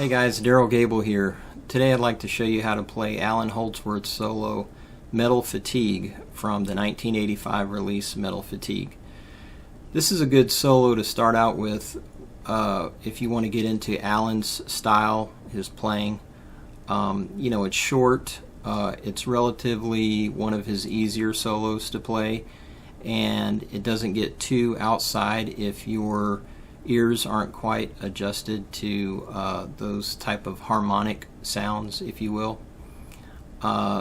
Hey guys, Derryl Gabel here. Today I'd like to show you how to play Allan Holdsworth's solo Metal Fatigue from the 1985 release Metal Fatigue. This is a good solo to start out with if you want to get into Allan's style, his playing. It's short, it's relatively one of his easier solos to play, and it doesn't get too outside if your ears aren't quite adjusted to those type of harmonic sounds, if you will.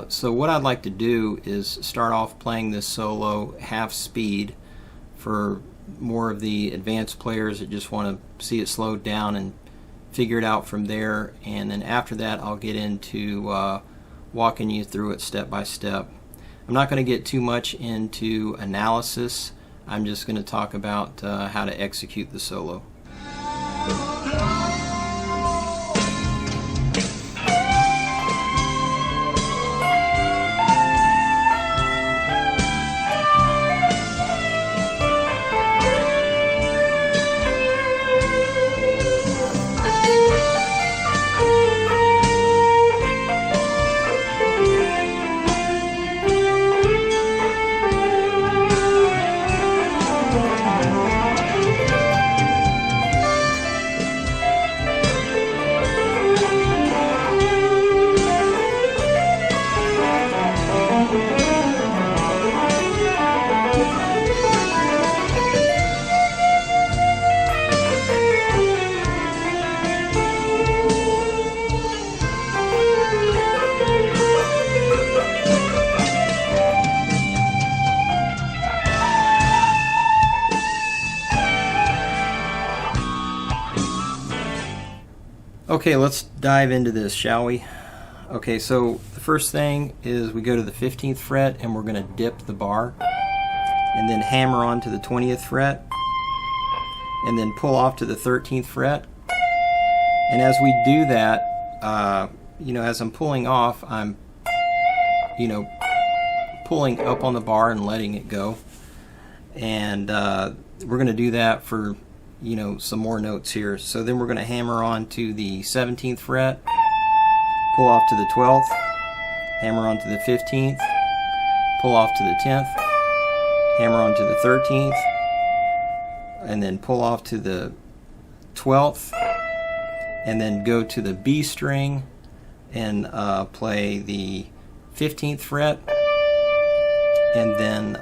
So what I'd like to do is start off playing this solo half speed for more of the advanced players that just want to see it slowed down and figure it out from there, and then after that I'll get into walking you through it step by step. I'm not going to get too much into analysis. I'm just going to talk about how to execute the solo. Okay, let's dive into this, shall we? Okay, so the first thing is we go to the 15th fret and we're going to dip the bar and then hammer on to the 20th fret and then pull off to the 13th fret. And as we do that, as I'm pulling off, I'm pulling up on the bar and letting it go. And we're going to do that for some more notes here. So then we're going to hammer on to the 17th fret, pull off to the 12th, hammer on to the 15th, pull off to the 10th, hammer on to the 13th, and then pull off to the 12th, and then go to the B string and play the 15th fret, and then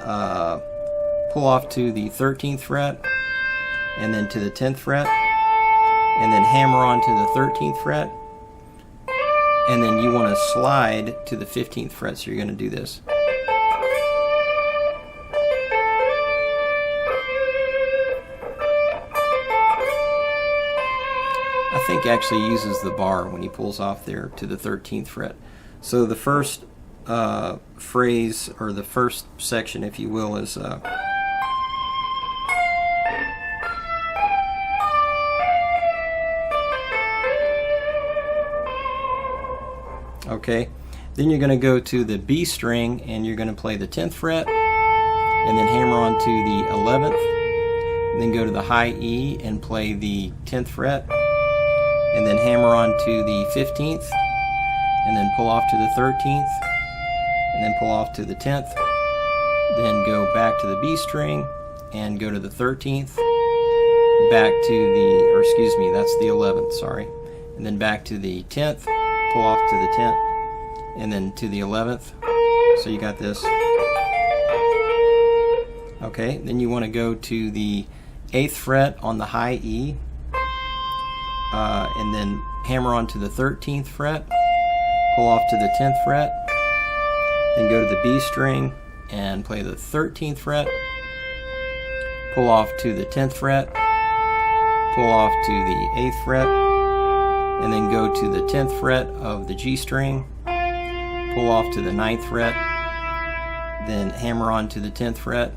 pull off to the 13th fret, and then to the 10th fret, and then hammer on to the 13th fret, and then you want to slide to the 15th fret, so you're going to do this. I think actually uses the bar when he pulls off there to the 13th fret. So the first phrase, or the first section, if you will, is okay, then you're going to go to the B string and you're going to play the 10th fret and then hammer on to the 11th, and then go to the high E and play the 10th fret, and then hammer on to the 15th, and then pull off to the 13th, and then pull off to the 10th, then go back to the B string and go to the 13th, back to the, or excuse me, that's the 11th, sorry, and then back to the 10th, pull off to the 10th, and then to the 11th. So you got this. Okay, then you want to go to the 8th fret on the high E, and then hammer on to the 13th fret, pull off to the 10th fret, then go to the B string and play the 13th fret, pull off to the 10th fret, pull off to the 8th fret, and then go to the 10th fret of the G string, pull off to the 9th fret, then hammer on to the 10th fret,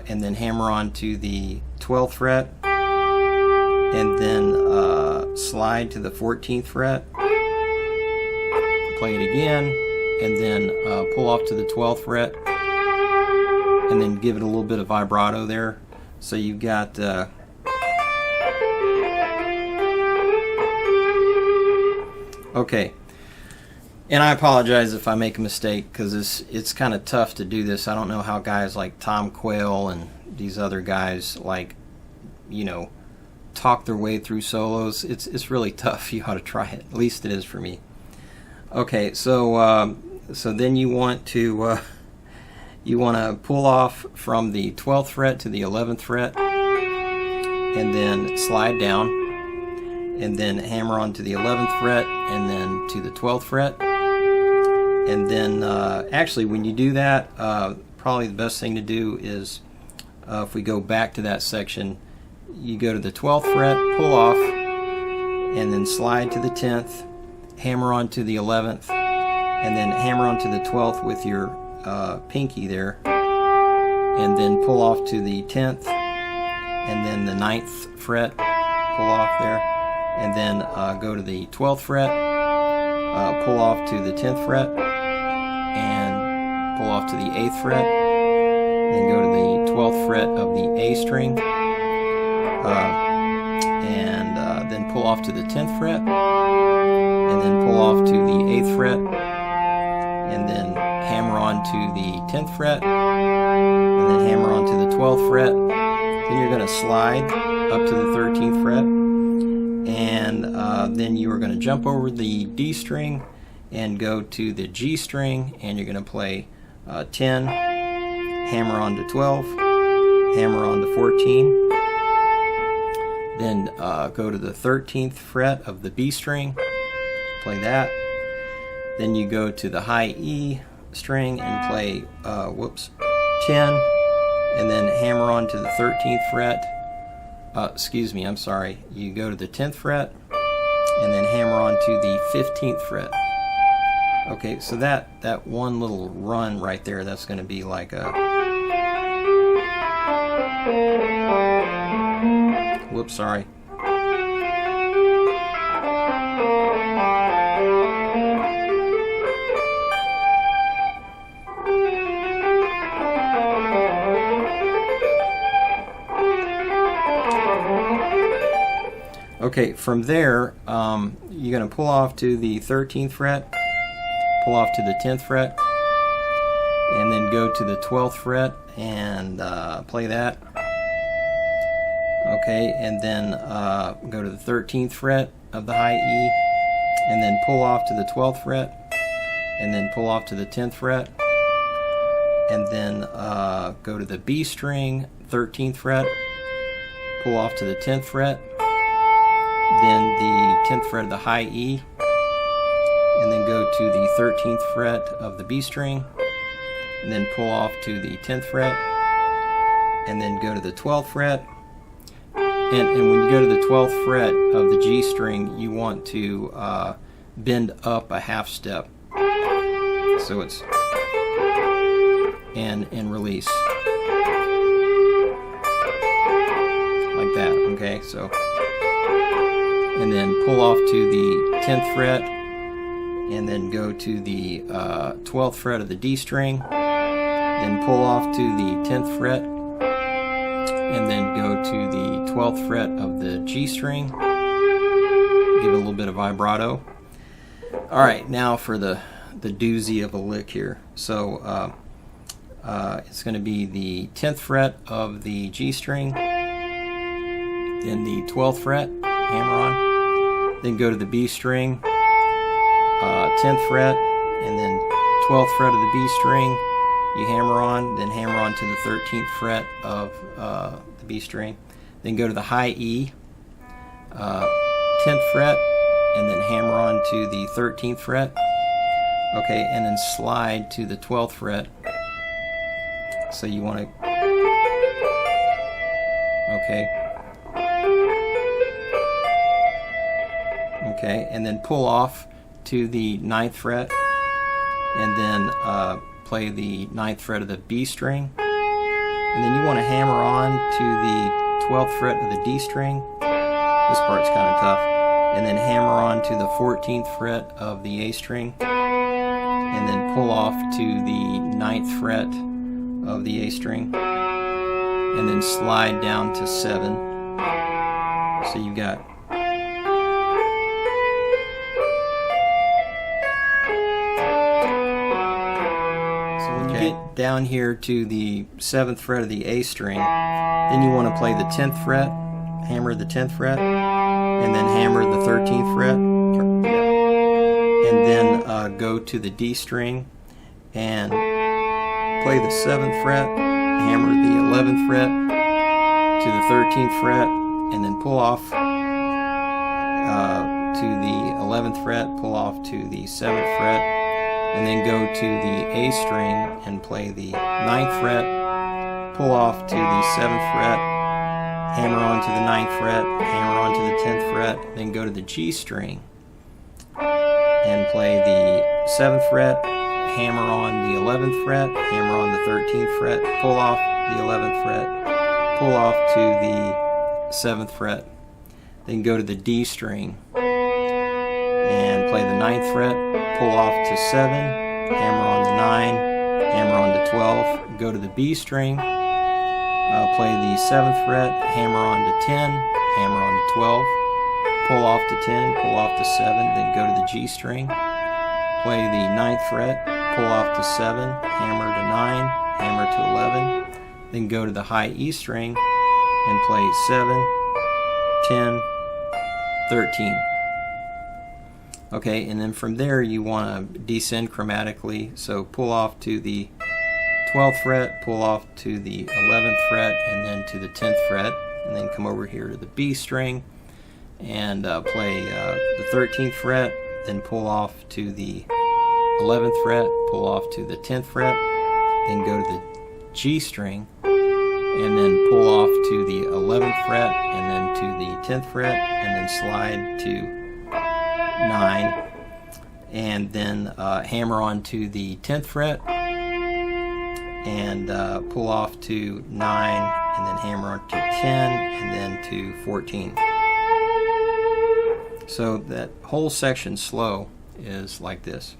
and then hammer on to the 12th fret, and then slide to the 14th fret, play it again, and then pull off to the 12th fret, and then give it a little bit of vibrato there. So you've got Okay, and I apologize if I make a mistake, because it's kind of tough to do this. I don't know how guys like Tom Quayle and these other guys, like, you know, talk their way through solos. It's really tough. You ought to try it. At least it is for me. Okay, so then you want to pull off from the 12th fret to the 11th fret, and then slide down, and then hammer on to the 11th fret, and then to the 12th fret. And then actually, when you do that, probably the best thing to do is, if we go back to that section, you go to the 12th fret, pull off, and then slide to the 10th, hammer on to the 11th, and then hammer on to the 12th with your pinky there, and then pull off to the 10th, and then the 9th fret, pull off there, and then go to the 12th fret, pull off to the 10th fret, and pull off to the 8th fret, then go to the 12th fret of the A string, and then pull off to the 10th fret, and then pull off to the 8th fret, and then hammer on to the 10th fret, and then hammer on to the 12th fret. Then you're going to slide up to the 13th fret, and then you are going to jump over the D string and go to the G string, and you're going to play 10, hammer on to 12, hammer on to 14, then go to the 13th fret of the B string, play that. Then you go to the high E string and play 10, and then hammer on to the 13th fret. Excuse me, I'm sorry. You go to the 10th fret, and then hammer on to the 15th fret. Okay, so that one little run right there, that's going to be like a... Whoops, sorry. Okay, from there, you're going to pull off to the 13th fret, pull off to the 10th fret, and then go to the 12th fret and play that. Okay, and then go to the 13th fret of the high E, and then pull off to the 12th fret, and then pull off to the 10th fret, and then go to the B string, 13th fret, pull off to the 10th fret, then the 10th fret of the high E, and then go to the 13th fret of the B string, and then pull off to the 10th fret, and then go to the 12th fret. And when you go to the 12th fret of the G string, you want to bend up a half step. So it's and release. Like that, okay? So, and then pull off to the 10th fret, and then go to the 12th fret of the D string, then pull off to the 10th fret, and then go to the 12th fret of the G string, give it a little bit of vibrato. Alright, now for the doozy of a lick here. So it's going to be the 10th fret of the G string, then the 12th fret, hammer on, then go to the B string, 10th fret, and then 12th fret of the B string, you hammer on, then hammer on to the 13th fret of the B string, then go to the high E, 10th fret, and then hammer on to the 13th fret, okay, and then slide to the 12th fret. So you want to, okay, and then pull off to the 9th fret, and then play the 9th fret of the B string, and then you want to hammer on to the 12th fret of the D string. This part's kind of tough. And then hammer on to the 14th fret of the A string, and then pull off to the 9th fret of the A string, and then slide down to 7. So you've got get down here to the 7th fret of the A string, then you want to play the 10th fret, hammer the 10th fret, and then hammer the 13th fret, and then go to the D string and play the 7th fret, hammer the 11th fret to the 13th fret, and then pull off to the 11th fret, pull off to the 7th fret, and then go to the A string and play the 9th fret, pull off to the 7th fret, hammer onto the 9th fret, hammer onto the 10th fret, then go to the G string and play the 7th fret, hammer on the 11th fret, hammer on the 13th fret, pull off the 11th fret, pull off to the 7th fret, then go to the D string and play the 9th fret, pull off to 7, hammer on the 9, hammer on the 12, go to the B string, play the 7th fret, hammer on to 10, hammer on to 12, pull off to 10, pull off to 7, then go to the G string, play the 9th fret, pull off to 7, hammer to 9, hammer to 11, then go to the high E string and play 7, 10, 13. Okay, and then from there you want to descend chromatically, so pull off to the 12th fret, pull off to the 11th fret, and then to the 10th fret, and then come over here to the B string and play the 13th fret, then pull off to the 11th fret, pull off to the 10th fret, then go to the G string, and then pull off to the 11th fret, and then to the 10th fret, and then slide to 9, and then hammer on to the 10th fret, and pull off to 9, and then hammer on to 10, and then to 14. So that whole section slow is like this.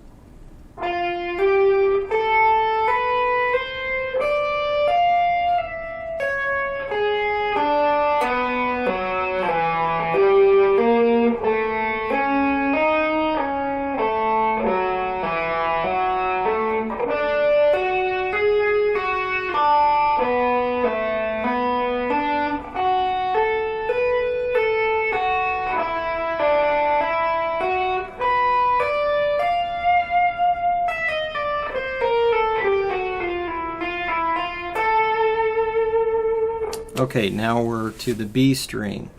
Okay, now we're to the B string.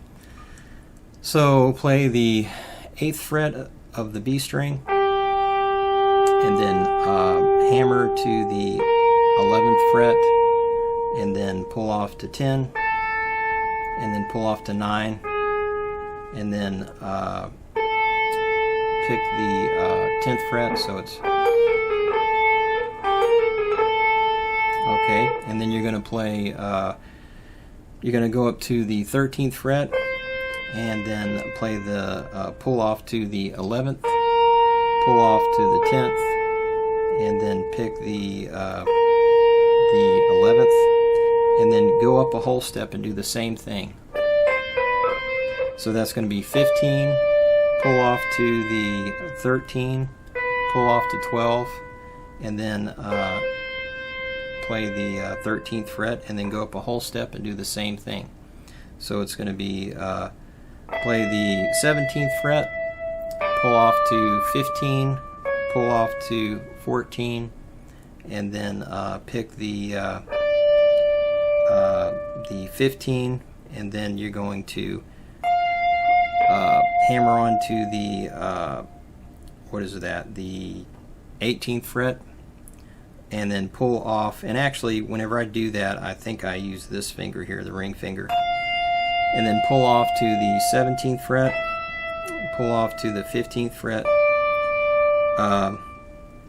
So play the 8th fret of the B string, and then hammer to the 11th fret, and then pull off to 10, and then pull off to 9, and then pick the 10th fret, so it's okay, and then you're going to play you're going to go up to the 13th fret and then play the pull off to the 11th, pull off to the 10th, and then pick the 11th, and then go up a whole step and do the same thing. So that's going to be 15, pull off to the 13, pull off to 12, and then play the 13th fret, and then go up a whole step and do the same thing. So it's going to be play the 17th fret, pull off to 15, pull off to 14, and then pick the 15, and then you're going to hammer onto the what is that? The 18th fret, and then pull off. And actually, whenever I do that, I think I use this finger here, the ring finger, and then pull off to the 17th fret, pull off to the 15th fret,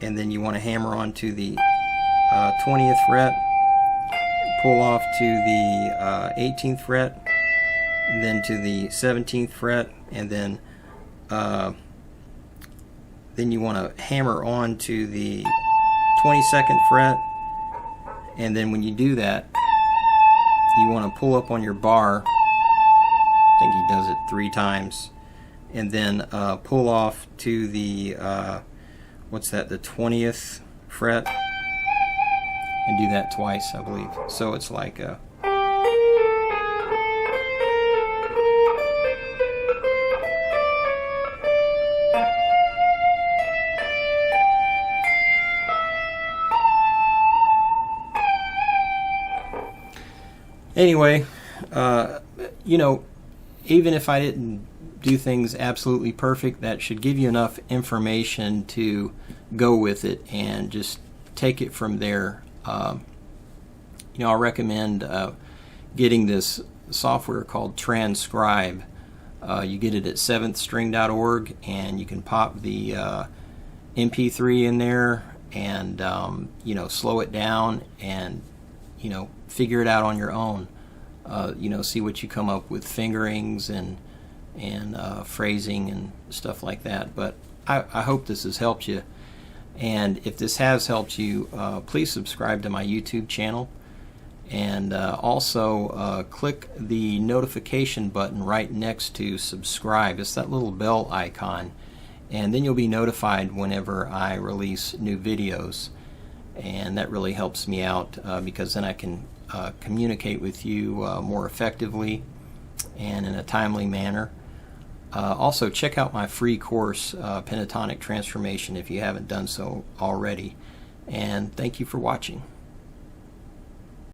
and then you want to hammer onto the 20th fret, pull off to the 18th fret, and then to the 17th fret, and then you want to hammer on to the 22nd fret, and then when you do that, you want to pull up on your bar. I think he does it 3 times, and then pull off to the what's that? The 20th fret, and do that twice, I believe. So it's like a anyway, you know, even if I didn't do things absolutely perfect, that should give you enough information to go with it and just take it from there. You know, I recommend getting this software called Transcribe. You get it at seventhstring.org, and you can pop the MP3 in there and you know, slow it down and, you know, figure it out on your own. You know, see what you come up with, fingerings and phrasing and stuff like that. But I hope this has helped you, and if this has helped you, please subscribe to my YouTube channel, and also click the notification button right next to subscribe. It's that little bell icon, and then you'll be notified whenever I release new videos, and that really helps me out because then I can communicate with you more effectively and in a timely manner. Also, check out my free course, Pentatonic Transformation, if you haven't done so already. And thank you for watching.